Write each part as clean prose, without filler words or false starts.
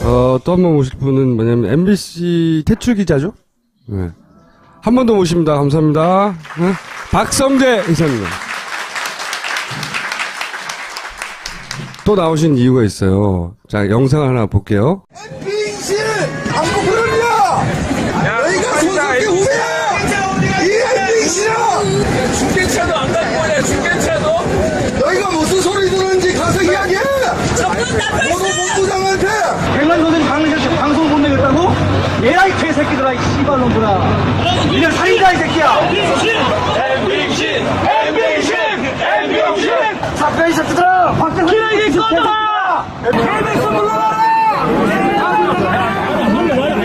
또 한 번 모실 분은 뭐냐면 MBC 퇴출 기자죠? 네. 한 번 더 모십니다. 감사합니다. 네. 박성재 이사님. 또 나오신 이유가 있어요. 자, 영상 하나 볼게요. MBC 안고 그러냐? 너희가 손석희 후배야! 이 MBC야! 중계차도 안 갖고 오냐, 중계차도? 너희가 무슨 소리 듣는지 가서 이야기해! 너도 본부장한테! 백만도들이 방송 못 내겠다고? 얘라 이 개새끼들아, 이 씨발놈들아. 니네 살인자 이 새끼야. MBC. 사페이 새끼들아, 박대훈이 꺼져라. KBS 불러라.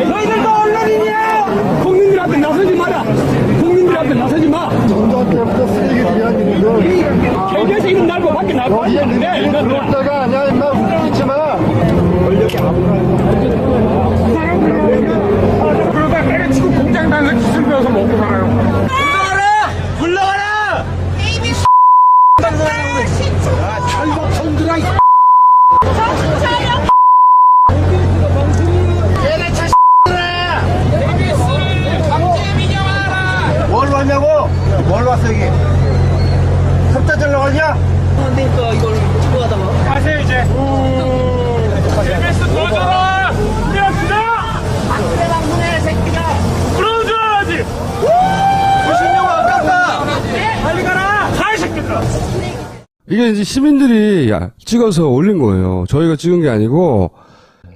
너희들도 언론인이야. 국민들 앞에 나서지 마라. 국민들 앞에 나서지 마. 정작 때부터 쓰레기들이 아니거든. KBS 이름 날고 밖에 나고 왔는데. 그러다가 아니야, 임마 웃기지 마. 권력이 그러다 때려치고 공장 다니는 기술 배워서 먹고 살아요. 불러가라! KBS 철복 손들아, 이 정신 차려. 얘네 경제 민영화하라. 뭘 왔냐고? 뭘 왔어 이게? 섭자 절로 가냐? 그러니까 이걸 찍고 가다가 가세요 이제. KBS 들어줘라! 뛰어주자! 박근혜 방송에 새끼가. 그러는 줄 알아야지! 90년 아깝다! 빨리 가라! 가이 새끼들아! 이게 이제 시민들이 찍어서 올린 거예요. 저희가 찍은 게 아니고.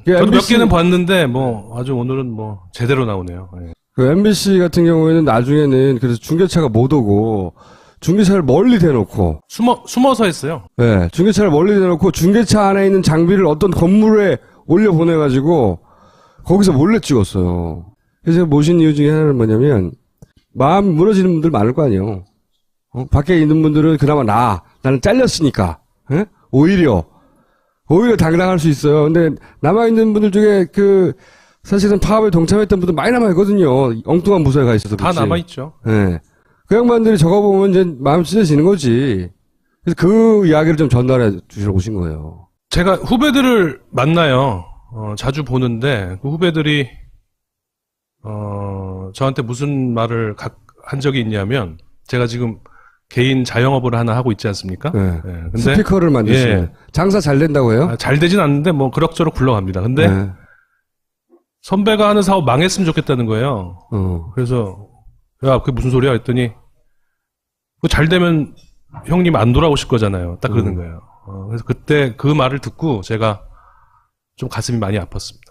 저도 몇 MBC, 개는 봤는데 아주 오늘은 제대로 나오네요. 예. 그 MBC 같은 경우에는 나중에는 그래서 중계차가 못 오고 중계차를 멀리 대놓고 숨어서 했어요. 네, 중계차를 멀리 대놓고 중계차 안에 있는 장비를 어떤 건물에 올려 보내가지고 거기서 몰래 찍었어요. 그래서 모신 이유 중에 하나는 뭐냐면 마음 무너지는 분들 많을 거 아니에요. 밖에 있는 분들은 그나마 나는 잘렸으니까 오히려 당당할 수 있어요. 근데 남아있는 분들 중에 사실은 파업에 동참했던 분들 많이 남아있거든요. 엉뚱한 부서에 가 있어서. 다 남아있죠. 네. 그 양반들이 저거 보면 이제 마음 찢어지는 거지. 그래서 그 이야기를 좀 전달해 주시러 오신 거예요. 제가 후배들을 만나요. 자주 보는데 그 후배들이 저한테 무슨 말을 한 적이 있냐면 제가 지금 개인 자영업을 하나 하고 있지 않습니까? 네. 예, 근데 스피커를 만드시네. 예. 장사 잘 된다고 해요? 잘 되진 않는데 그럭저럭 굴러갑니다. 근데 네. 선배가 하는 사업 망했으면 좋겠다는 거예요. 그래서 야, 그게 무슨 소리야? 했더니 잘 되면 형님 안 돌아오실 거잖아요. 딱 그러는 거예요. 그래서 그때 그 말을 듣고 제가 좀 가슴이 많이 아팠습니다.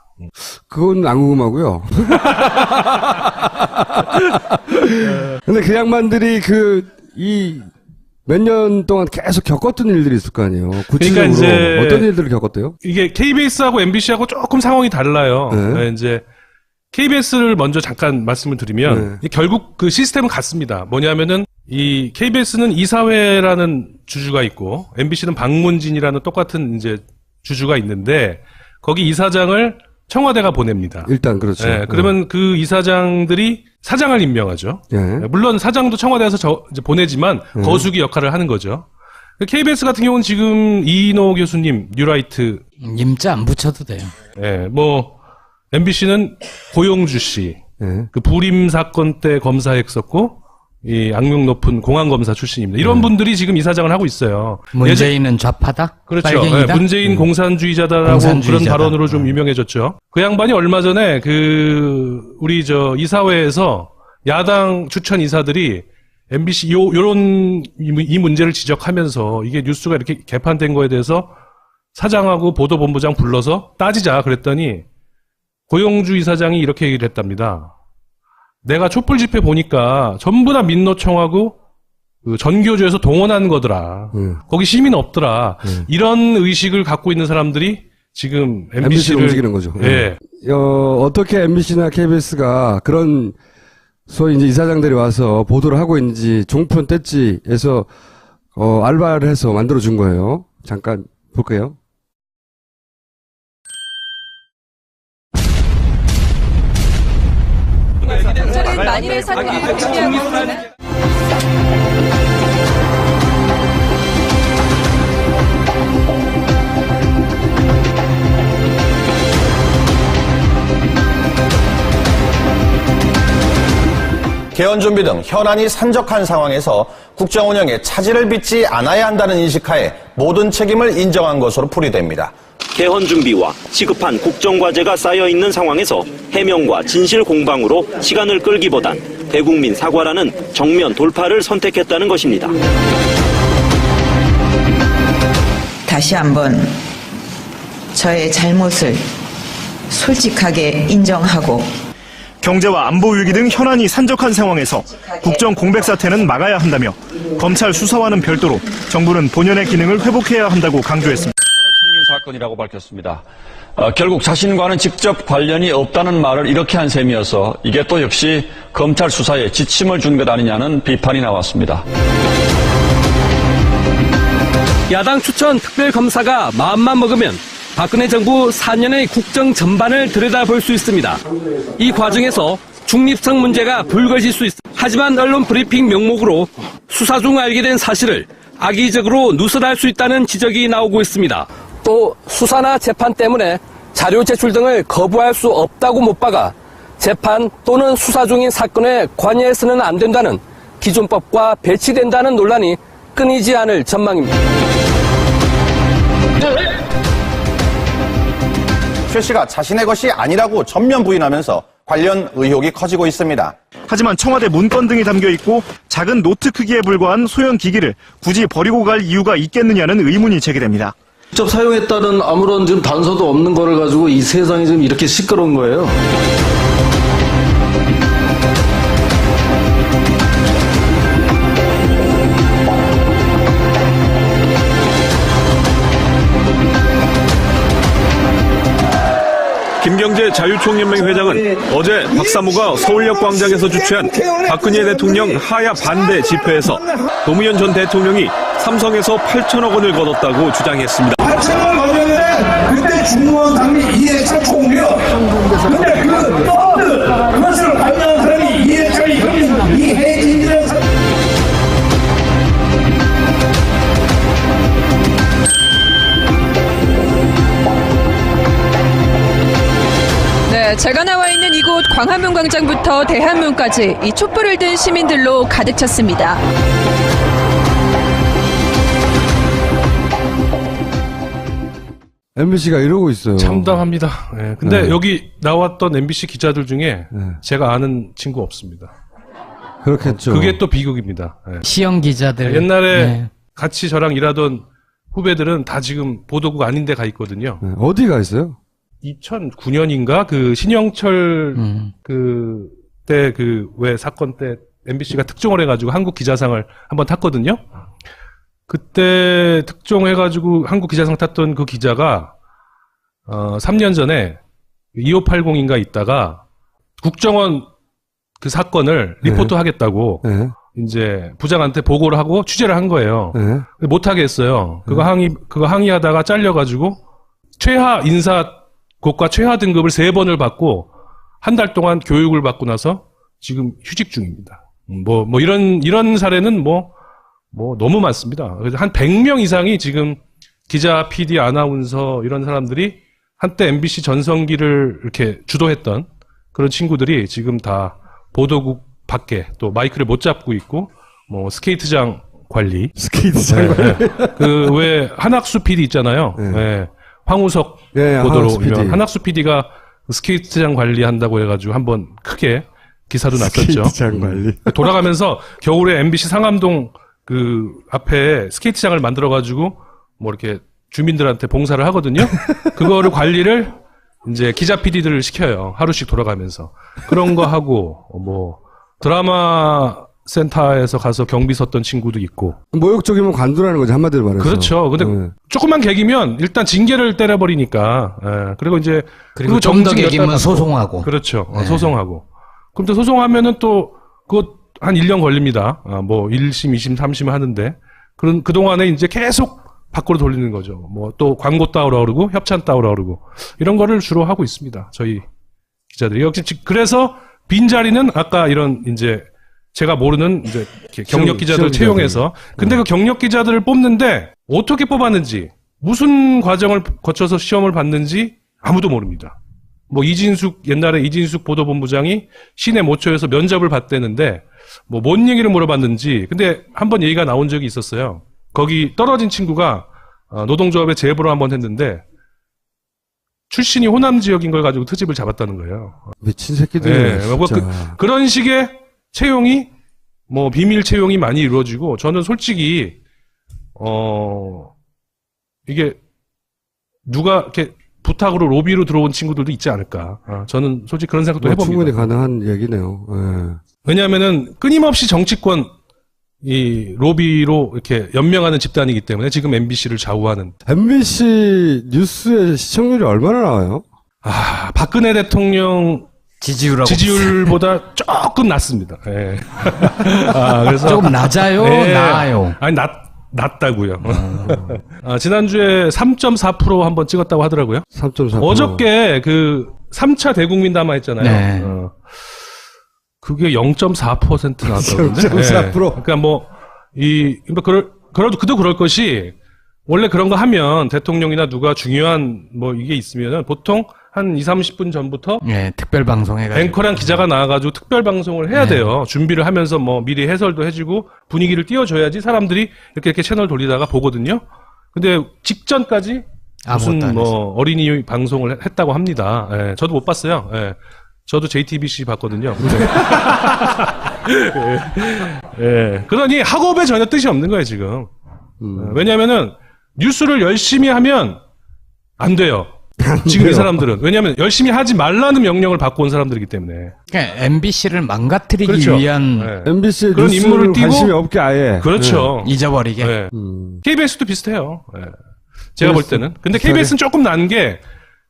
그건 안 궁금하고요. 근데 그 양반들이 몇 년 동안 계속 겪었던 일들이 있을 거 아니에요. 구체적으로 그러니까 이제 어떤 일들을 겪었대요? 이게 KBS하고 MBC하고 조금 상황이 달라요. 네. 이제 KBS를 먼저 잠깐 말씀을 드리면 결국 그 시스템은 같습니다. 뭐냐면은 이 KBS는 이사회라는 주주가 있고 MBC는 방문진이라는 똑같은 이제 주주가 있는데 거기 이사장을 청와대가 보냅니다. 일단 그렇죠. 네, 그러면 그 이사장들이 사장을 임명하죠. 물론 사장도 청와대에서 이제 보내지만 거수기 역할을 하는 거죠. KBS 같은 경우는 지금 이인호 교수님, 뉴라이트. 임자 안 붙여도 돼요. 예, MBC는 고용주 씨. 그 불임 사건 때 검사했었고, 이 악명 높은 공안검사 출신입니다. 이런 분들이 지금 이사장을 하고 있어요. 문재인은 좌파다? 그렇죠. 빨갱이다? 문재인 공산주의자다라고 공산주의자다. 그런 발언으로 좀 유명해졌죠. 그 양반이 얼마 전에 우리 이사회에서 야당 추천 이사들이 MBC 요런 이 문제를 지적하면서 이게 뉴스가 이렇게 개판된 거에 대해서 사장하고 보도본부장 불러서 따지자 그랬더니 고용주 이사장이 이렇게 얘기를 했답니다. 내가 촛불 집회 보니까 전부 다 민노총하고 그 전교조에서 동원한 거더라. 거기 시민 없더라. 이런 의식을 갖고 있는 사람들이 지금 MBC를 움직이는 거죠. 예. 어떻게 MBC나 KBS가 그런 소위 이제 이사장들이 와서 보도를 하고 있는지 종편 뗐지에서 알바를 해서 만들어 준 거예요. 잠깐 볼게요. 저는 만일의 사건이 준비하고 있습니다. 개헌 준비 등 현안이 산적한 상황에서 국정 운영에 차질을 빚지 않아야 한다는 인식하에 모든 책임을 인정한 것으로 풀이됩니다. 개헌 준비와 시급한 국정과제가 쌓여있는 상황에서 해명과 진실 공방으로 시간을 끌기보단 대국민 사과라는 정면 돌파를 선택했다는 것입니다. 다시 한번 저의 잘못을 솔직하게 인정하고 경제와 안보 위기 등 현안이 산적한 상황에서 국정 공백 사태는 막아야 한다며 검찰 수사와는 별도로 정부는 본연의 기능을 회복해야 한다고 강조했습니다. 사건이라고 밝혔습니다. 결국 자신과는 직접 관련이 없다는 말을 이렇게 한 셈이어서 이게 또 역시 검찰 수사에 지침을 준 것 아니냐는 비판이 나왔습니다. 야당 추천 특별검사가 마음만 먹으면 박근혜 정부 4년의 국정 전반을 들여다볼 수 있습니다. 이 과정에서 중립성 문제가 불거질 수 있습니다. 하지만 언론 브리핑 명목으로 수사 중 알게 된 사실을 악의적으로 누설할 수 있다는 지적이 나오고 있습니다. 또 수사나 재판 때문에 자료 제출 등을 거부할 수 없다고 못 박아 재판 또는 수사 중인 사건에 관여해서는 안 된다는 기존법과 배치된다는 논란이 끊이지 않을 전망입니다. 최 씨가 자신의 것이 아니라고 전면 부인하면서 관련 의혹이 커지고 있습니다. 하지만 청와대 문건 등이 담겨 있고 작은 노트 크기에 불과한 소형 기기를 굳이 버리고 갈 이유가 있겠느냐는 의문이 제기됩니다. 직접 사용했다는 아무런 지금 단서도 없는 거를 가지고 이 세상이 지금 이렇게 시끄러운 거예요. 김경재 자유총연맹 회장은 어제 박사모가 서울역 광장에서 주최한 박근혜 대통령 하야 반대 집회에서 노무현 전 대통령이 삼성에서 8천억 원을 거뒀다고 주장했습니다. 8천억을 거뒀는데 그때 중무원 당리 이해찬 총리요. 근데 그 펀드 그것을 관여한 사람이 이해찬이 형님 이해진이라는 사람. 네, 제가 나와 있는 이곳 광화문 광장부터 대한문까지 이 촛불을 든 시민들로 가득 찼습니다. MBC가 이러고 있어요. 참담합니다. 네, 근데 네. 여기 나왔던 MBC 기자들 중에 네. 제가 아는 친구 없습니다. 그렇겠죠. 그게 또 비극입니다. 네. 시형 기자들. 옛날에 네. 같이 저랑 일하던 후배들은 다 지금 보도국 아닌 데 가 있거든요. 네. 어디가 있어요? 2009년인가 그 신영철 그때 그 왜 사건 때 MBC가 특종을 해가지고 한국 기자상을 한번 탔거든요. 그때 특종해가지고 한국 기자상 탔던 그 기자가 3년 전에 2580인가 있다가 국정원 그 사건을 리포트 하겠다고 네. 이제 부장한테 보고를 하고 취재를 한 거예요. 네. 못하게 했어요. 그거 항의하다가 잘려가지고 최하 인사고과 최하 등급을 3번을 받고 한 달 동안 교육을 받고 나서 지금 휴직 중입니다. 뭐 이런 사례는 뭐 너무 많습니다. 그래서 한 100명 이상이 지금 기자, PD, 아나운서 이런 사람들이 한때 MBC 전성기를 이렇게 주도했던 그런 친구들이 지금 다 보도국 밖에 또 마이크를 못 잡고 있고 뭐 스케이트장 관리. 스케이트장 관리. 그 왜 한학수 PD 있잖아요. 네. 네. 황우석 네, 보도로 한학수 PD. 한학수 PD가 스케이트장 관리한다고 해가지고 한번 크게 기사도 났었죠. 스케이트장 관리. 돌아가면서 겨울에 MBC 상암동 그 앞에 스케이트장을 만들어가지고 뭐 이렇게 주민들한테 봉사를 하거든요. 그거를 관리를 이제 기자 PD들을 시켜요. 하루씩 돌아가면서 그런 거 하고 뭐 드라마 센터에서 가서 경비 섰던 친구도 있고. 모욕적이면 관두라는 거지 한마디로 말해서. 그렇죠. 근데 네. 조금만 개기면 일단 징계를 때려버리니까. 예. 그리고 이제 그리고 좀 더 개기면 소송하고. 그렇죠. 네. 소송하고. 그럼 또 소송하면은 또 그거 한 1년 걸립니다. 뭐 1심, 2심, 3심 하는데 그동안에 이제 계속 밖으로 돌리는 거죠. 뭐 또 광고 따오라 그러고 협찬 따오라 그러고 이런 거를 주로 하고 있습니다. 저희 기자들이. 역시 그래서 빈자리는 아까 이런 이제 제가 모르는 이제 경력 기자들 채용해서. 근데 그 경력 기자들을 뽑는데 어떻게 뽑았는지, 무슨 과정을 거쳐서 시험을 봤는지 아무도 모릅니다. 뭐 옛날에 이진숙 보도본부장이 시내 모처에서 면접을 봤대는데 뭐 뭔 얘기를 물어봤는지 근데 한번 얘기가 나온 적이 있었어요. 거기 떨어진 친구가 노동조합의 제보를 한번 했는데 출신이 호남 지역인 걸 가지고 트집을 잡았다는 거예요. 미친 새끼들. 네, 뭐 그런 식의 채용이 뭐 비밀 채용이 많이 이루어지고 저는 솔직히 이게 누가 이렇게 부탁으로 로비로 들어온 친구들도 있지 않을까. 저는 솔직히 그런 생각도 해봅니다. 충분히 가능한 얘기네요. 예. 왜냐하면은 끊임없이 정치권 이 로비로 이렇게 연명하는 집단이기 때문에 지금 MBC를 좌우하는. MBC 뉴스의 시청률이 얼마나 나와요? 박근혜 대통령 지지율보다 조금 낮습니다. 예. 그래서 조금 낮아요? 예. 나아요? 아니 낮다고요. 지난주에 3.4% 한번 찍었다고 하더라고요. 3.4%. 어저께 그 3차 대국민 담화 했잖아요. 네. 그게 0.4% 나왔다던데. 0.4%. 그러니까 그래도 그럴 것이 원래 그런 거 하면 대통령이나 누가 중요한 뭐 이게 있으면은 보통 한 20-30분 전부터 특별 방송해가지고 앵커랑 기자가 나와가지고 특별 방송을 해야 돼요. 준비를 하면서 뭐 미리 해설도 해주고 분위기를 띄워줘야지 사람들이 이렇게 채널 돌리다가 보거든요. 근데 직전까지 무슨 뭐 어린이 방송을 했다고 합니다. 예, 저도 못 봤어요. 예, 저도 JTBC 봤거든요. 예, 그러니 학업에 전혀 뜻이 없는 거예요 지금. 왜냐하면은 뉴스를 열심히 하면 안 돼요. 지금 이 사람들은. 왜냐하면 열심히 하지 말라는 명령을 받고 온 사람들이기 때문에. 그러니까 MBC를 망가뜨리기 그렇죠. 위한 MBC의 그런 인물을 띄고 관심이 없게 아예. 그렇죠. 잊어버리게. 네. KBS도 비슷해요. 네. 제가 볼 때는. 근데 KBS는 조금 난 게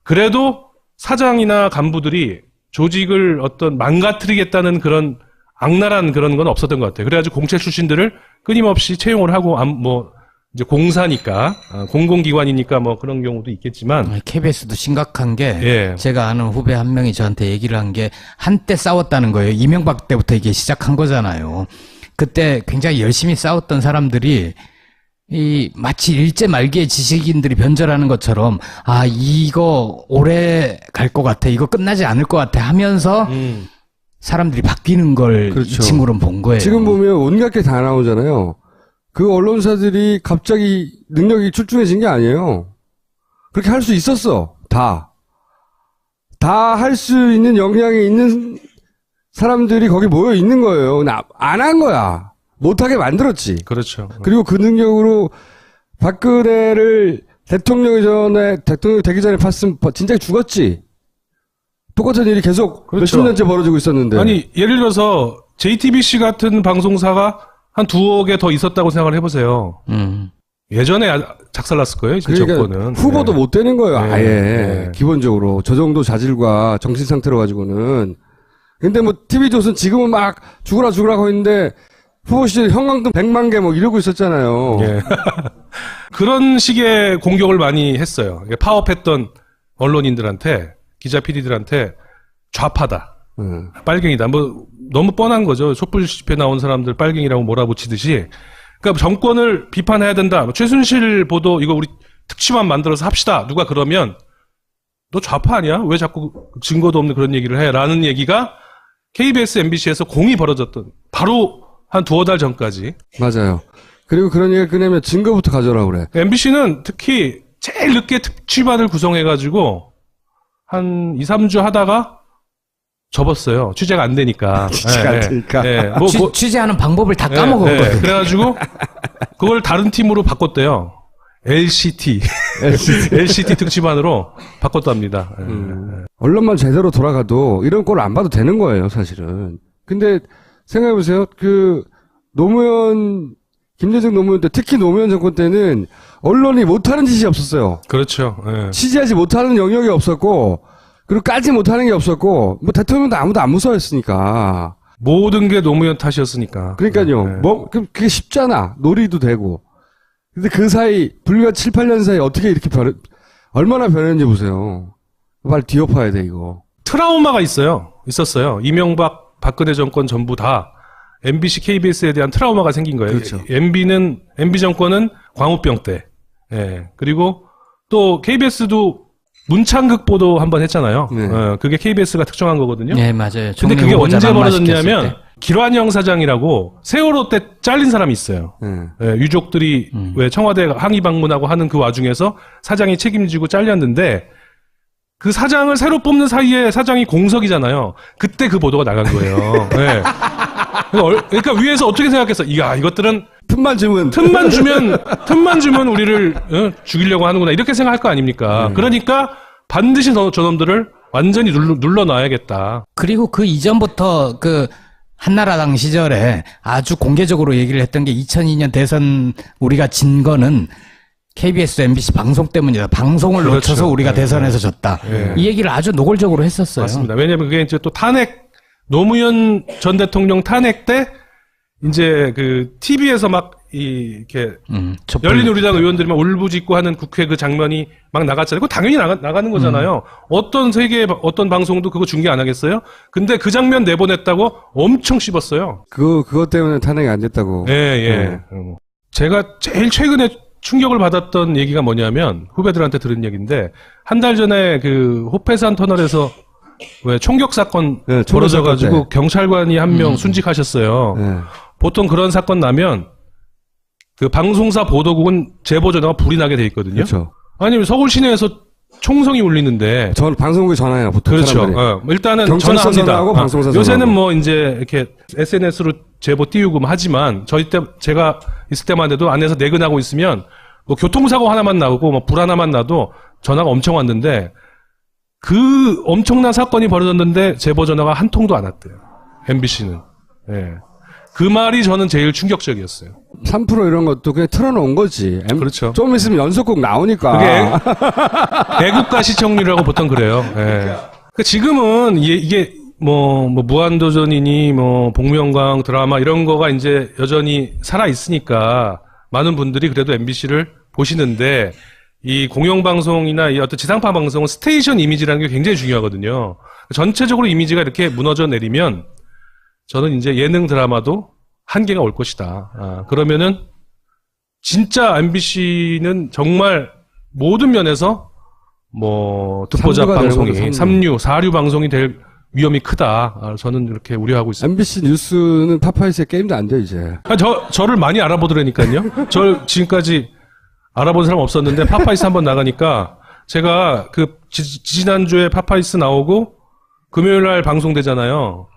그래도 사장이나 간부들이 조직을 어떤 망가뜨리겠다는 그런 악랄한 그런 건 없었던 것 같아요. 그래가지고 공채 출신들을 끊임없이 채용을 하고 뭐 이제 공사니까 공공기관이니까 뭐 그런 경우도 있겠지만 KBS도 심각한 게 제가 아는 후배 한 명이 저한테 얘기를 한 게 한때 싸웠다는 거예요. 이명박 때부터 이게 시작한 거잖아요. 그때 굉장히 열심히 싸웠던 사람들이 마치 일제 말기의 지식인들이 변절하는 것처럼 이거 오래 갈 것 같아, 이거 끝나지 않을 것 같아 하면서 사람들이 바뀌는 걸 이 친구는 본 거예요. 지금 보면 온갖 게 다 나오잖아요. 그 언론사들이 갑자기 능력이 출중해진 게 아니에요. 그렇게 할 수 있었어. 다 할 수 있는 역량이 있는 사람들이 거기 모여 있는 거예요. 안 한 거야. 못하게 만들었지. 그렇죠. 그리고 그 능력으로 박근혜를 대통령 되기 전에 봤으면 진짜 죽었지. 똑같은 일이 계속 몇십 년째 벌어지고 있었는데. 아니, 예를 들어서 JTBC 같은 방송사가 한 2억에 더 있었다고 생각을 해보세요. 예전에 작살났을 거예요, 그 정권은. 후보도 못 되는 거예요, 아예. 기본적으로. 저 정도 자질과 정신 상태로 가지고는. 근데 뭐, TV조선 지금은 막 죽으라 하고 있는데, 후보 시절 형광등 100만 개 뭐 이러고 있었잖아요. 예. 그런 식의 공격을 많이 했어요. 파업했던 언론인들한테, 기자 PD들한테 좌파다. 빨갱이다. 뭐 너무 뻔한 거죠. 촛불 집회 나온 사람들 빨갱이라고 몰아붙이듯이. 그러니까 정권을 비판해야 된다. 최순실 보도 이거 우리 특집만 만들어서 합시다. 누가 그러면 너 좌파 아니야? 왜 자꾸 증거도 없는 그런 얘기를 해? 라는 얘기가 KBS, MBC에서 공이 벌어졌던 바로 한 2-3달 전까지. 맞아요. 그리고 그런 얘기를 꺼내면 증거부터 가져오라고 그래. MBC는 특히 제일 늦게 특집안을 구성해가지고 한 2-3주 하다가 접었어요. 취재가 안 되니까. 취재가 안 되니까. 취재하는 방법을 다 까먹었거든. 그래가지고 그걸 다른 팀으로 바꿨대요. LCT 특집안으로 바꿨답니다. 언론만 제대로 돌아가도 이런 꼴을 안 봐도 되는 거예요, 사실은. 근데 생각해보세요. 김대중 노무현 때, 특히 노무현 정권 때는 언론이 못하는 짓이 없었어요. 그렇죠. 취재하지 못하는 영역이 없었고, 그리고 까지 못하는 게 없었고, 뭐 대통령도 아무도 안 무서워했으니까. 모든 게 노무현 탓이었으니까. 그러니까요. 그게 쉽잖아. 놀이도 되고. 근데 그 사이, 불과 7-8년 사이 어떻게 이렇게 얼마나 변했는지 보세요. 빨리 뒤엎어야 돼, 이거. 트라우마가 있었어요. 이명박, 박근혜 정권 전부 다 MBC, KBS에 대한 트라우마가 생긴 거예요. 그렇죠. MB 정권은 광우병 때. 그리고 또 KBS도 문창극 보도 한번 했잖아요. 그게 KBS가 특정한 거거든요. 네, 맞아요. 근데 그게 언제 벌어졌냐면 길환영 사장이라고 세월호 때 잘린 사람이 있어요. 예, 유족들이 왜 청와대 항의 방문하고 하는 그 와중에서 사장이 책임지고 잘렸는데 그 사장을 새로 뽑는 사이에 사장이 공석이잖아요. 그때 그 보도가 나간 거예요. 예. 그러니까 위에서 어떻게 생각했어? 야, 이것들은 틈만 주면 우리를 죽이려고 하는구나. 이렇게 생각할 거 아닙니까? 그러니까 반드시 저놈들을 완전히 눌러놔야겠다. 그리고 그 이전부터 그 한나라당 시절에 아주 공개적으로 얘기를 했던 게 2002년 대선 우리가 진 거는 KBS, MBC 방송 때문이다. 방송을 그렇죠. 놓쳐서 우리가 대선에서 졌다. 이 얘기를 아주 노골적으로 했었어요. 맞습니다. 왜냐하면 그게 이제 또 노무현 전 대통령 탄핵 때 이제 그 TV에서 막 이렇게 열린우리당 의원들이 막 울부짖고 하는 국회 그 장면이 막 나갔잖아요. 그거 당연히 나가는 거잖아요. 어떤 세계 어떤 방송도 그거 중계 안 하겠어요? 근데 그 장면 내보냈다고 엄청 씹었어요. 그것 때문에 탄핵이 안 됐다고. 예. 제가 제일 최근에 충격을 받았던 얘기가 뭐냐면 후배들한테 들은 얘기인데 한 달 전에 그 호패산 터널에서 왜 총격 사건 벌어져가지고 경찰관이 한 명 순직하셨어요. 보통 그런 사건 나면 그 방송사 보도국은 제보 전화가 불이 나게 돼 있거든요. 그렇죠. 아니면 서울 시내에서 총성이 울리는데 방송국에 전화해요. 보통 그렇죠. 일단은 전화합니다. 전화하고 방송사 요새는 전화하고. 뭐 이제 이렇게 SNS로 제보 띄우고 하지만 저희 때 제가 있을 때만 해도 안에서 내근하고 있으면 뭐 교통사고 하나만 나오고 뭐 불 하나만 나도 전화가 엄청 왔는데 그 엄청난 사건이 벌어졌는데 제보 전화가 한 통도 안 왔대요. MBC는. 예. 그 말이 저는 제일 충격적이었어요. 3% 이런 것도 그냥 틀어놓은 거지. 그렇죠. 좀 있으면 연속곡 나오니까. 그게 애국가 시청률이라고 보통 그래요. 예. 그 지금은 이게 뭐 무한도전이니 뭐 복면가왕 드라마 이런 거가 이제 여전히 살아 있으니까 많은 분들이 그래도 MBC를 보시는데 이 공영방송이나 이 어떤 지상파 방송은 스테이션 이미지라는 게 굉장히 중요하거든요. 전체적으로 이미지가 이렇게 무너져 내리면 저는 이제 예능 드라마도 한계가 올 것이다. 그러면은 진짜 MBC는 정말 모든 면에서 뭐 듣보잡 방송이 3류, 4류 방송이 될 위험이 크다. 저는 이렇게 우려하고 있습니다. MBC 뉴스는 파파이스의 게임도 안 돼, 이제. 저를 많이 알아보더라니까요. 저 지금까지 알아본 사람 없었는데 파파이스 한번 나가니까 제가 그 지난주에 파파이스 나오고 금요일 날 방송되잖아요.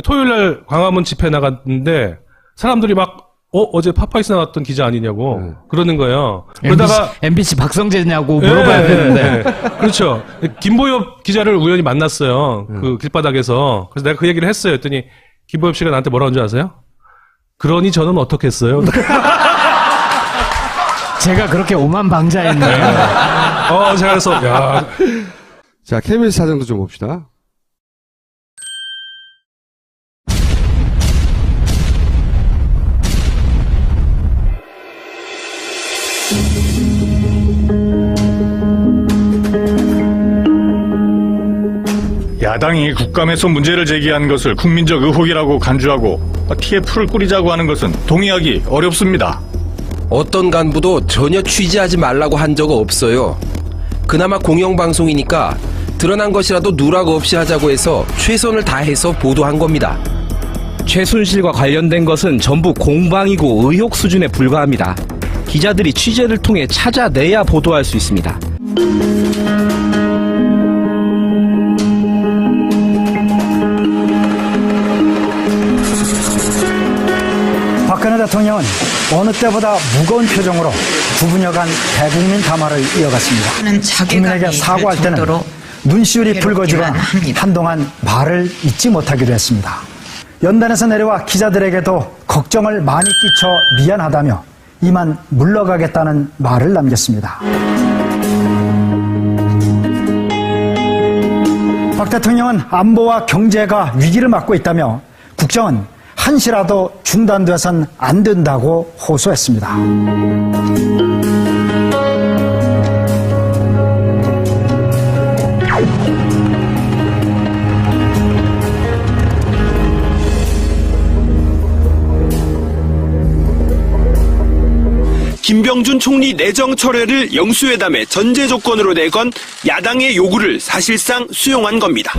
토요일 날 광화문 집회 나갔는데 사람들이 막 어제 파파이스 나왔던 기자 아니냐고 그러는 거예요. 그러다가 MBC 박성재냐고 물어봐야 되는데. 그렇죠. 김보엽 기자를 우연히 만났어요. 그 길바닥에서. 그래서 내가 그 얘기를 했어요. 했더니 김보엽 씨가 나한테 뭐라고 한 줄 아세요? 그러니 저는 어떻게 했어요? 제가 그렇게 오만방자했네요. 제가 그래서 야. 자, KBS 사정도 좀 봅시다. 야당이 국감에서 문제를 제기한 것을 국민적 의혹이라고 간주하고 TF를 꾸리자고 하는 것은 동의하기 어렵습니다. 어떤 간부도 전혀 취재하지 말라고 한 적 없어요. 그나마 공영방송이니까 드러난 것이라도 누락 없이 하자고 해서 최선을 다해서 보도한 겁니다. 최순실과 관련된 것은 전부 공방이고 의혹 수준에 불과합니다. 기자들이 취재를 통해 찾아내야 보도할 수 있습니다. 박근혜 대통령은 어느 때보다 무거운 표정으로 9분여간 대국민 담화를 이어갔습니다. 국민에게 사과할 때는 눈시울이 붉어지거나 한동안 말을 잇지 못하기도 했습니다. 연단에서 내려와 기자들에게도 걱정을 많이 끼쳐 미안하다며 이만 물러가겠다는 말을 남겼습니다. 박 대통령은 안보와 경제가 위기를 맞고 있다며 국정은 한시라도 중단돼선 안 된다고 호소했습니다. 김병준 총리 내정 철회를 영수회담의 전제 조건으로 내건 야당의 요구를 사실상 수용한 겁니다.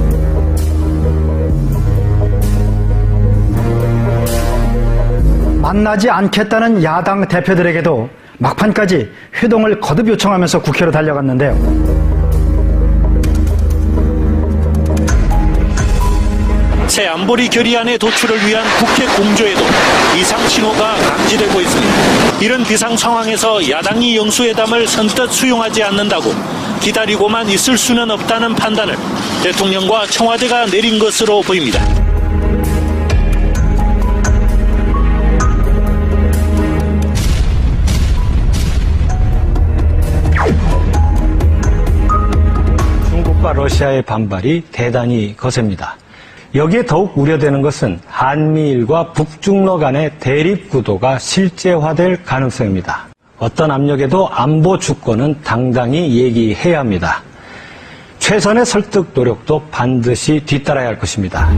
만나지 않겠다는 야당 대표들에게도 막판까지 회동을 거듭 요청하면서 국회로 달려갔는데요. 새 안보리 결의안의 도출을 위한 국회 공조에도 비상 신호가 감지되고 있습니다. 이런 비상 상황에서 야당이 영수회담을 선뜻 수용하지 않는다고 기다리고만 있을 수는 없다는 판단을 대통령과 청와대가 내린 것으로 보입니다. 중국과 러시아의 반발이 대단히 거셉니다. 여기에 더욱 우려되는 것은 한미일과 북중러 간의 대립 구도가 실제화될 가능성입니다. 어떤 압력에도 안보 주권은 당당히 얘기해야 합니다. 최선의 설득 노력도 반드시 뒤따라야 할 것입니다.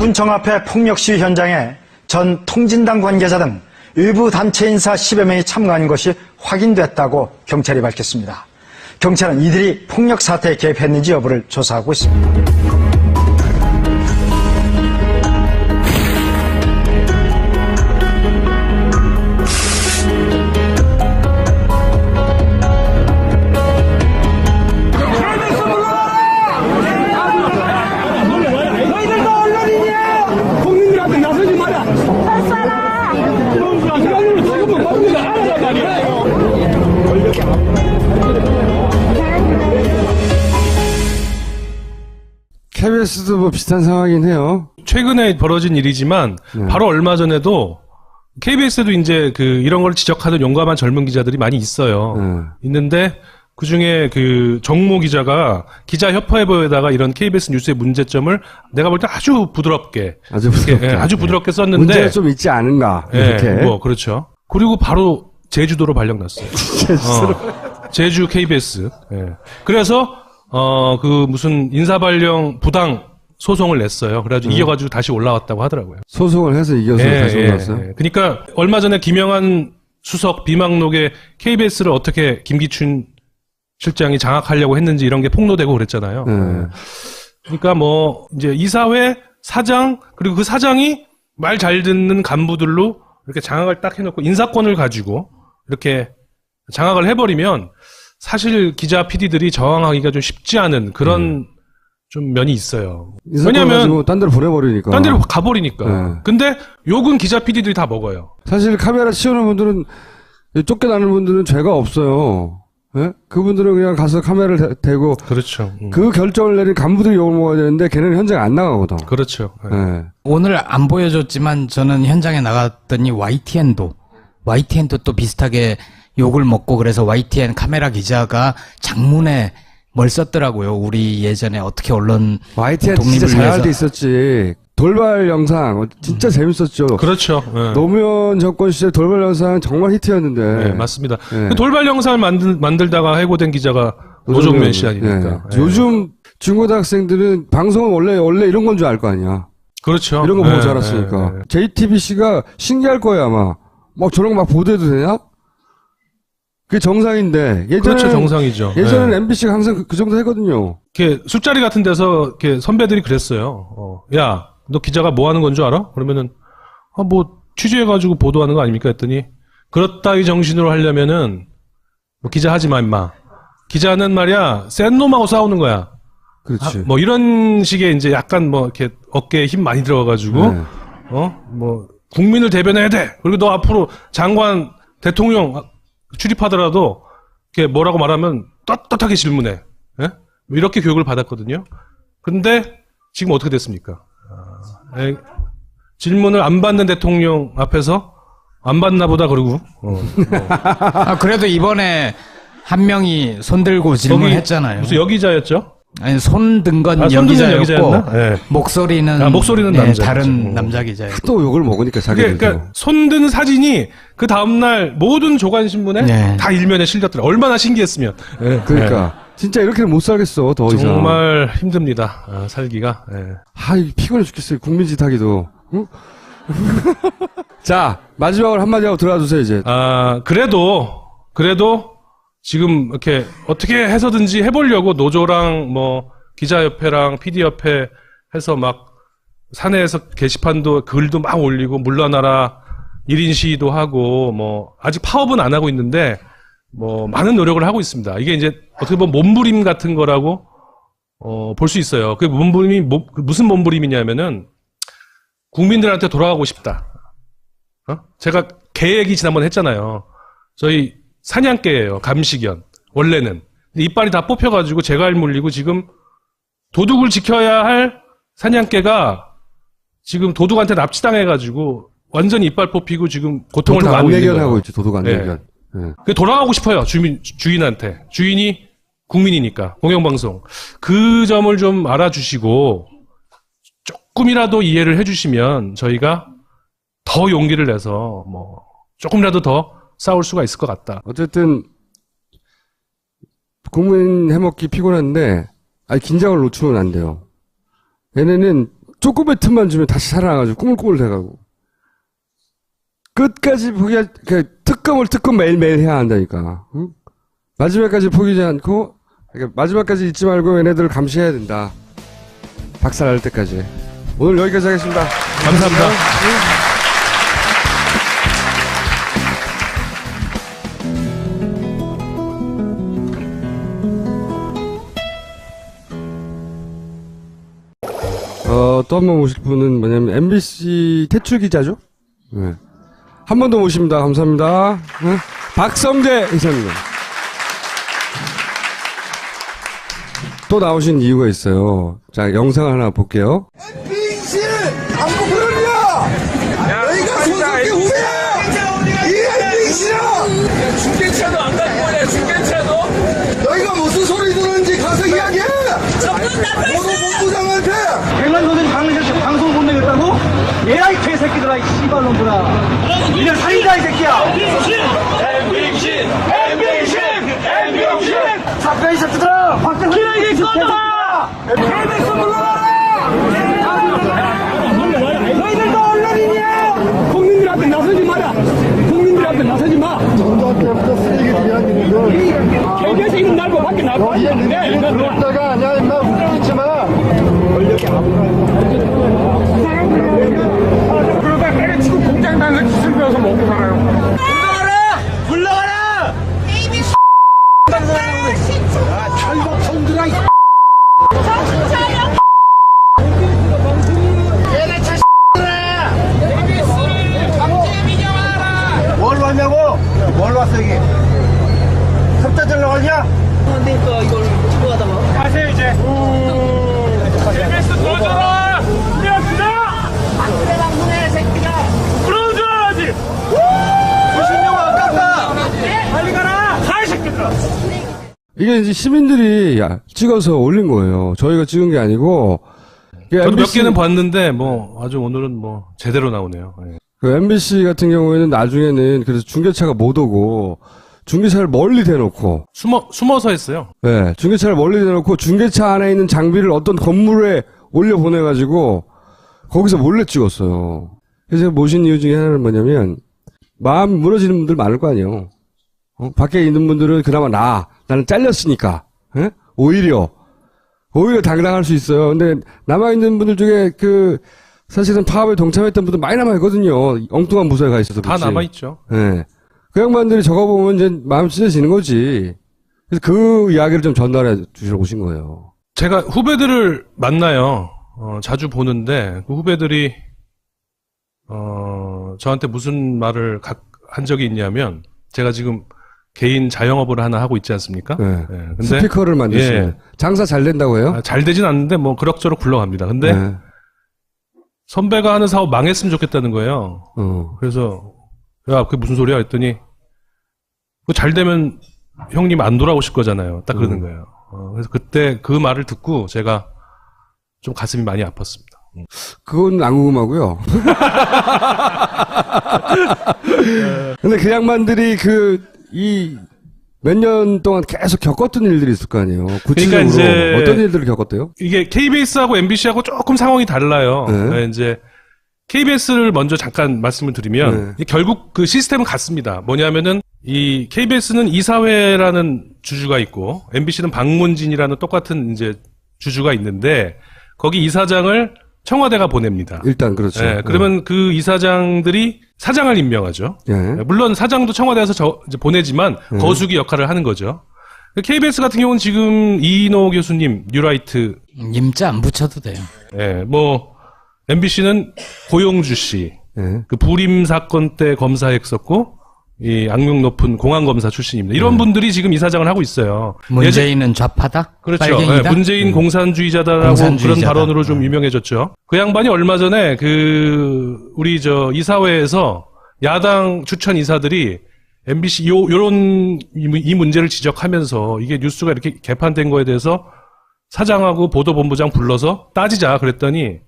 군청 앞의 폭력 시위 현장에 전 통진당 관계자 등 일부 단체 인사 10여 명이 참가한 것이 확인됐다고 경찰이 밝혔습니다. 경찰은 이들이 폭력 사태에 개입했는지 여부를 조사하고 있습니다. KBS도 뭐 비슷한 상황이긴 해요. 최근에 벌어진 일이지만 바로 얼마 전에도 KBS도 이제 그 이런 걸 지적하는 용감한 젊은 기자들이 많이 있어요. 있는데 그 중에 그 정모 기자가 기자협회에다가 이런 KBS 뉴스의 문제점을 내가 볼 때 아주 부드럽게 아주 부드럽게 썼는데 문제가 좀 있지 않은가 이렇게. 뭐 그렇죠. 그리고 바로 제주도로 발령났어요. 제주 KBS. 그래서 그 무슨 인사발령 부당 소송을 냈어요. 그래가지고 이겨가지고 다시 올라왔다고 하더라고요. 소송을 해서 이겨서 다시 올라왔어요? 그러니까 얼마 전에 김영한 수석 비망록에 KBS를 어떻게 김기춘 실장이 장악하려고 했는지 이런 게 폭로되고 그랬잖아요. 그러니까 뭐 이제 이사회 사장 그리고 그 사장이 말 잘 듣는 간부들로 이렇게 장악을 딱 해놓고 인사권을 가지고 이렇게 장악을 해버리면 사실 기자 PD들이 저항하기가 좀 쉽지 않은 그런 좀 면이 있어요. 왜냐면 딴 데로 보내버리니까. 딴 데로 가버리니까. 근데 욕은 기자 PD들이 다 먹어요. 사실 카메라 치우는 분들은 쫓겨나는 분들은 죄가 없어요. 예? 그분들은 그냥 가서 카메라를 대고 그렇죠. 그 결정을 내린 간부들이 욕을 먹어야 되는데 걔네는 현장에 안 나가거든. 그렇죠. 예. 오늘 안 보여줬지만 저는 현장에 나갔더니 YTN도 또 비슷하게 욕을 먹고 그래서 YTN 카메라 기자가 장문에 뭘 썼더라고요. 우리 예전에 어떻게 언론 YTN 독립을 진짜 위해서. 잘할 때 있었지. 돌발 영상 진짜 재밌었죠. 그렇죠. 노무현 정권 시절 돌발 영상 정말 히트였는데. 네, 맞습니다. 그 돌발 영상을 만들다가 해고된 기자가 노종면 씨 아닙니까? 요즘 중고등학생들은 방송은 원래 이런 건 줄 알 거 아니야. 그렇죠. 이런 거 보고 자랐으니까. JTBC가 신기할 거예요 아마. 막 저런 거 막 보도해도 되냐? 그게 정상인데 예전에 그렇죠, 정상이죠. 예전에는 MBC가 항상 그 정도 했거든요. 이렇게 술자리 같은 데서 이렇게 선배들이 그랬어요. 야, 너 기자가 뭐 하는 건 줄 알아? 그러면은 뭐 취재해가지고 보도하는 거 아닙니까? 했더니 그렇다 이 정신으로 하려면은 뭐 기자 하지 마 임마. 기자는 말이야 센 놈하고 싸우는 거야. 그렇지. 뭐 이런 식의 이제 약간 뭐 이렇게 어깨에 힘 많이 들어가가지고 뭐 국민을 대변해야 돼. 그리고 너 앞으로 장관 대통령 출입하더라도 이렇게 뭐라고 말하면 떳떳하게 질문해. 예? 이렇게 교육을 받았거든요. 근데 지금 어떻게 됐습니까? 질문을 안 받는 대통령 앞에서 안 받나 보다 그러고. 그래도 이번에 한 명이 손들고 질문했잖아요. 무슨 여기자였죠? 아니 손든 건 여기자였고 목소리는 남자 다른 남자 기자예요. 또 욕을 먹으니까 자기들도. 그러니까 손든 사진이 그 다음날 모든 조간 신문에 다 일면에 실렸더라. 얼마나 신기했으면. 그러니까 진짜 이렇게는 못 살겠어 더 이상. 정말 힘듭니다. 살기가. 피곤해 죽겠어요. 국민짓 하기도. 응? 자, 마지막으로 한마디 하고 들어가 주세요, 이제. 그래도 지금 이렇게 어떻게 해서든지 해보려고 노조랑 뭐 기자협회랑 PD협회 해서 막 사내에서 게시판도 글도 막 올리고 물러나라 1인 시위도 하고 뭐 아직 파업은 안 하고 있는데 뭐 많은 노력을 하고 있습니다. 이게 이제 어떻게 보면 몸부림 같은 거라고 볼 수 있어요. 그 몸부림이 무슨 몸부림이냐면은 국민들한테 돌아가고 싶다. 제가 계획이 지난번에 했잖아요. 저희 사냥개예요. 감식연. 원래는. 이빨이 다 뽑혀가지고 제갈 물리고 지금 도둑을 지켜야 할 사냥개가 지금 도둑한테 납치당해가지고 완전히 이빨 뽑히고 지금 고통을 도둑 당하고 있는 거예요. 안내견하고 있지, 도둑 안내견. 네. 네. 돌아가고 싶어요. 주인한테. 주인이 국민이니까. 공영방송. 그 점을 좀 알아주시고 조금이라도 이해를 해주시면 저희가 더 용기를 내서 뭐 조금이라도 더 싸울 수가 있을 것 같다. 어쨌든 국민 해먹기 피곤한데 긴장을 놓치면 안 돼요. 얘네는 조금의 틈만 주면 다시 살아나가지고 꾸물꾸물 돼가고 끝까지 특검 매일매일 해야 한다니까. 응? 마지막까지 포기하지 않고 마지막까지 잊지 말고 얘네들을 감시해야 된다. 박살날 때까지. 오늘 여기까지 하겠습니다. 감사합니다. 또 한 번 모실 분은 뭐냐면 MBC 퇴출 기자죠? 네. 한 번 더 모십니다. 감사합니다. 네. 박성재 이사입니다. 또 나오신 이유가 있어요. 자, 영상 하나 볼게요. MBC 안고 그러냐? 너희가 손석희 후배야! 이 MBC야! 중계차도 안 갖고 오냐, 중계차도? 너희가 무슨 소리 들었는지 가서 이야기해! 노동본부장한테! 백만 너는 방송 못 내겠다고? 얘야 이 개새끼들아 이 씨발놈들아 니네 살인자 이 새끼야 MBC 사건 이 새끼들아 박대훈이 꺼져라 KBS 물러나라 너희들도 언론인이야 국민들 앞에 나서지 마라 국민들 앞에 나서지 마 전두환 쓰레기 이야기는 거 KBS 이름 날고 밖에 나고 있는데 그러다가 아니야 임마 웃기지 마 권력이 그러다 때려치고 공장 다니는 기술 배워서 먹고 살아요. 물러가라! 물러가라! KBS 탈북 손들아 정신 차려 얘네 자식들아 KBS를 강제 민영하라 뭘 왔냐고? 뭘 왔어 이게? 섭자들러 가냐? 그러니까 이걸 찍고 하다가 가세요 이제 KBS 들어줘라! 그런 줄 알아야지! 90년 아깝다! 빨리 가라! 가, 이 새끼들아! 이게 이제 시민들이 찍어서 올린 거예요. 저희가 찍은 게 아니고. 저도 몇 개는 봤는데, 아주 오늘은 제대로 나오네요. 네. 그 MBC 같은 경우에는 나중에는 그래서 중계차가 못 오고, 중계차를 멀리 대놓고. 숨어서 했어요. 네, 중계차를 멀리 대놓고 중계차 안에 있는 장비를 어떤 건물에 올려보내가지고, 거기서 몰래 찍었어요. 그래서 제가 모신 이유 중에 하나는 뭐냐면, 마음 무너지는 분들 많을 거 아니에요. 밖에 있는 분들은 그나마 나는 잘렸으니까, 에? 오히려 당당할 수 있어요. 근데 남아있는 분들 중에 사실은 파업에 동참했던 분들 많이 남아있거든요. 엉뚱한 부서에 가 있어서. 다 남아있죠. 네. 그 양반들이 적어보면 이제 마음 찢어지는 거지. 그래서 그 이야기를 좀 전달해 주시러 오신 거예요. 제가 후배들을 만나요. 자주 보는데, 그 후배들이, 저한테 무슨 말을 한 적이 있냐면, 제가 지금 개인 자영업을 하나 하고 있지 않습니까? 네. 네. 근데 스피커를 만드시면. 예. 장사 잘 된다고 해요? 잘 되진 않는데, 그럭저럭 굴러갑니다. 근데, 네. 선배가 하는 사업 망했으면 좋겠다는 거예요. 그래서, 야, 그게 무슨 소리야? 했더니, 잘 되면 형님 안 돌아오실 거잖아요. 딱 그러는 거예요. 그래서 그때 그 말을 듣고 제가 좀 가슴이 많이 아팠습니다. 그건 안 궁금하고요. 근데 그 양반들이 몇 년 동안 계속 겪었던 일들이 있을 거 아니에요. 구체적으로 그러니까 이제 어떤 일들을 겪었대요? 이게 KBS하고 MBC하고 조금 상황이 달라요. 네. 이제 KBS를 먼저 잠깐 말씀을 드리면 결국 그 시스템은 같습니다. 뭐냐면은 이 KBS는 이사회라는 주주가 있고 MBC는 방문진이라는 똑같은 이제 주주가 있는데 거기 이사장을 청와대가 보냅니다. 일단 그렇죠. 네, 그러면 그 이사장들이 사장을 임명하죠. 물론 사장도 청와대에서 이제 보내지만 거수기 역할을 하는 거죠. KBS 같은 경우는 지금 이인호 교수님, 뉴라이트 임자 안 붙여도 돼요. 예, 뭐 MBC는 고용주 씨, 그 불임 사건 때 검사했었고 이 악명 높은 공안검사 출신입니다. 이런 분들이 지금 이사장을 하고 있어요. 문재인은 좌파다? 그렇죠. 빨갱이다? 문재인 공산주의자다라고 그런 발언으로 좀 유명해졌죠. 그 양반이 얼마 전에 그 우리 저 이사회에서 야당 추천 이사들이 MBC 이 문제를 지적하면서 이게 뉴스가 이렇게 개판된 거에 대해서 사장하고 보도본부장 불러서 따지자 그랬더니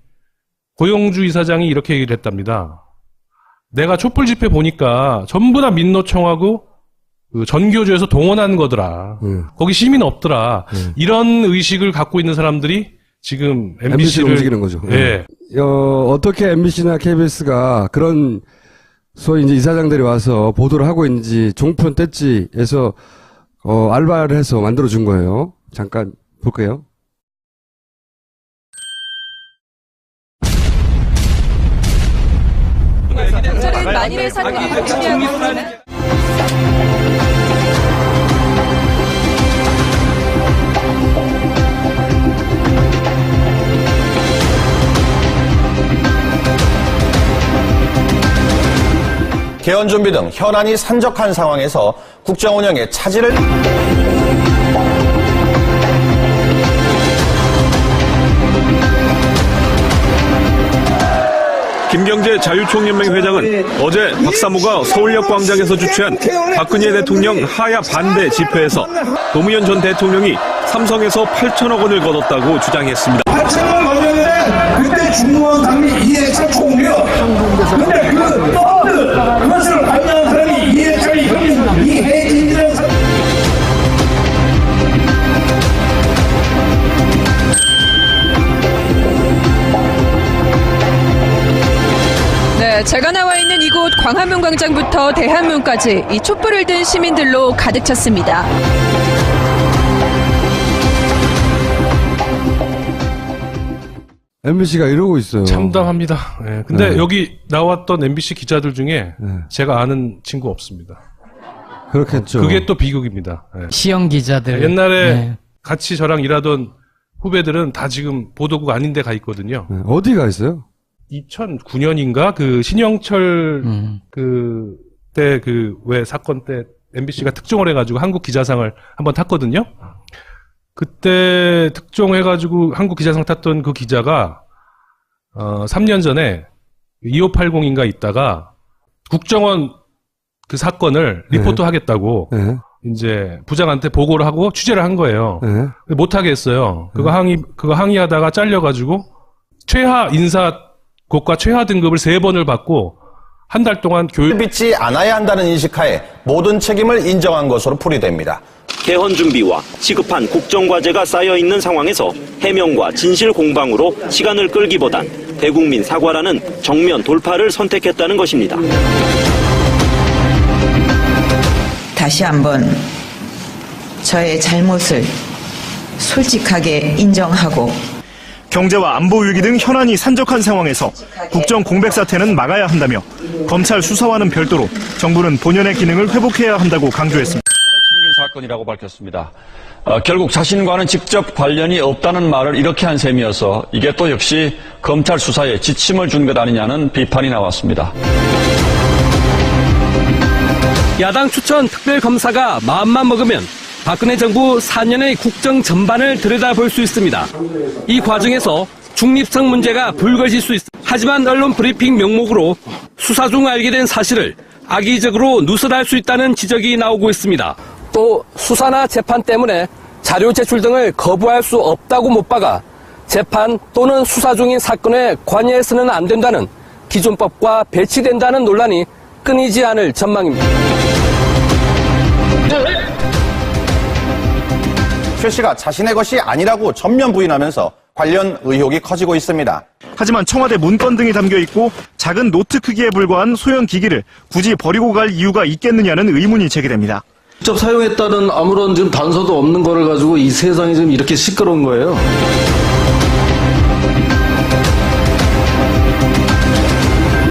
고용주 이사장이 이렇게 얘기를 했답니다. 내가 촛불 집회 보니까 전부 다 민노총하고 그 전교조에서 동원한 거더라. 거기 시민 없더라. 이런 의식을 갖고 있는 사람들이 지금 MBC를 움직이는 거죠. 예. 어떻게 MBC나 KBS가 그런 소위 이제 이사장들이 와서 보도를 하고 있는지 종편 뗐지에서 알바를 해서 만들어 준 거예요. 잠깐 볼게요. 경찰은 만일의 사건이 발생하면 개헌 준비 등 현안이 산적한 상황에서 국정 운영에 차질을 김경재 자유총연맹 회장은 어제 박사모가 서울역 광장에서 주최한 박근혜 대통령 하야 반대 집회에서 노무현 전 대통령이 삼성에서 8천억 원을 거뒀다고 주장했습니다. 8천억 원이면 그때 중무원 당리 이해찬 총리요. 근데 그 펀드 그것을 관여한 사람이 이해찬이 형님 이해진이라는 사람. 네, 제가 나와 있는 이곳 광화문 광장부터 대한문까지 이 촛불을 든 시민들로 가득 찼습니다. MBC가 이러고 있어요. 참담합니다. 네, 근데 여기 나왔던 MBC 기자들 중에 제가 아는 친구 없습니다. 그렇겠죠. 그게 또 비극입니다. 네. 시영 기자들. 옛날에 같이 저랑 일하던 후배들은 다 지금 보도국 아닌 데 가 있거든요. 어디 가 있어요? 2009년인가 그 신영철 그때 그 왜 사건 때 MBC가 특종을 해가지고 한국 기자상을 한번 탔거든요. 그때 특종해가지고 한국 기자상 탔던 그 기자가 3년 전에 2580인가 있다가 국정원 그 사건을 리포트 하겠다고 이제 부장한테 보고를 하고 취재를 한 거예요. 못 하겠어요. 그거 항의하다가 잘려가지고 최하 인사고과 최하 등급을 3번을 받고 한 달 동안 교육 빚지 않아야 한다는 인식하에 모든 책임을 인정한 것으로 풀이됩니다. 개헌 준비와 시급한 국정과제가 쌓여있는 상황에서 해명과 진실 공방으로 시간을 끌기보단 대국민 사과라는 정면 돌파를 선택했다는 것입니다. 다시 한번 저의 잘못을 솔직하게 인정하고 경제와 안보 위기 등 현안이 산적한 상황에서 국정 공백 사태는 막아야 한다며 검찰 수사와는 별도로 정부는 본연의 기능을 회복해야 한다고 강조했습니다. 사건이라고 밝혔습니다. 결국 자신과는 직접 관련이 없다는 말을 이렇게 한 셈이어서 이게 또 역시 검찰 수사에 지침을 준 것 아니냐는 비판이 나왔습니다. 야당 추천 특별검사가 마음만 먹으면 박근혜 정부 4년의 국정 전반을 들여다볼 수 있습니다. 이 과정에서 중립성 문제가 불거질 수 있습니다. 하지만 언론 브리핑 명목으로 수사 중 알게 된 사실을 악의적으로 누설할 수 있다는 지적이 나오고 있습니다. 또 수사나 재판 때문에 자료 제출 등을 거부할 수 없다고 못 박아 재판 또는 수사 중인 사건에 관여해서는 안 된다는 기존법과 배치된다는 논란이 끊이지 않을 전망입니다. 최 씨가 자신의 것이 아니라고 전면 부인하면서 관련 의혹이 커지고 있습니다. 하지만 청와대 문건 등이 담겨 있고 작은 노트 크기에 불과한 소형 기기를 굳이 버리고 갈 이유가 있겠느냐는 의문이 제기됩니다. 직접 사용했다는 아무런 지금 단서도 없는 거를 가지고 이 세상이 지금 이렇게 시끄러운 거예요.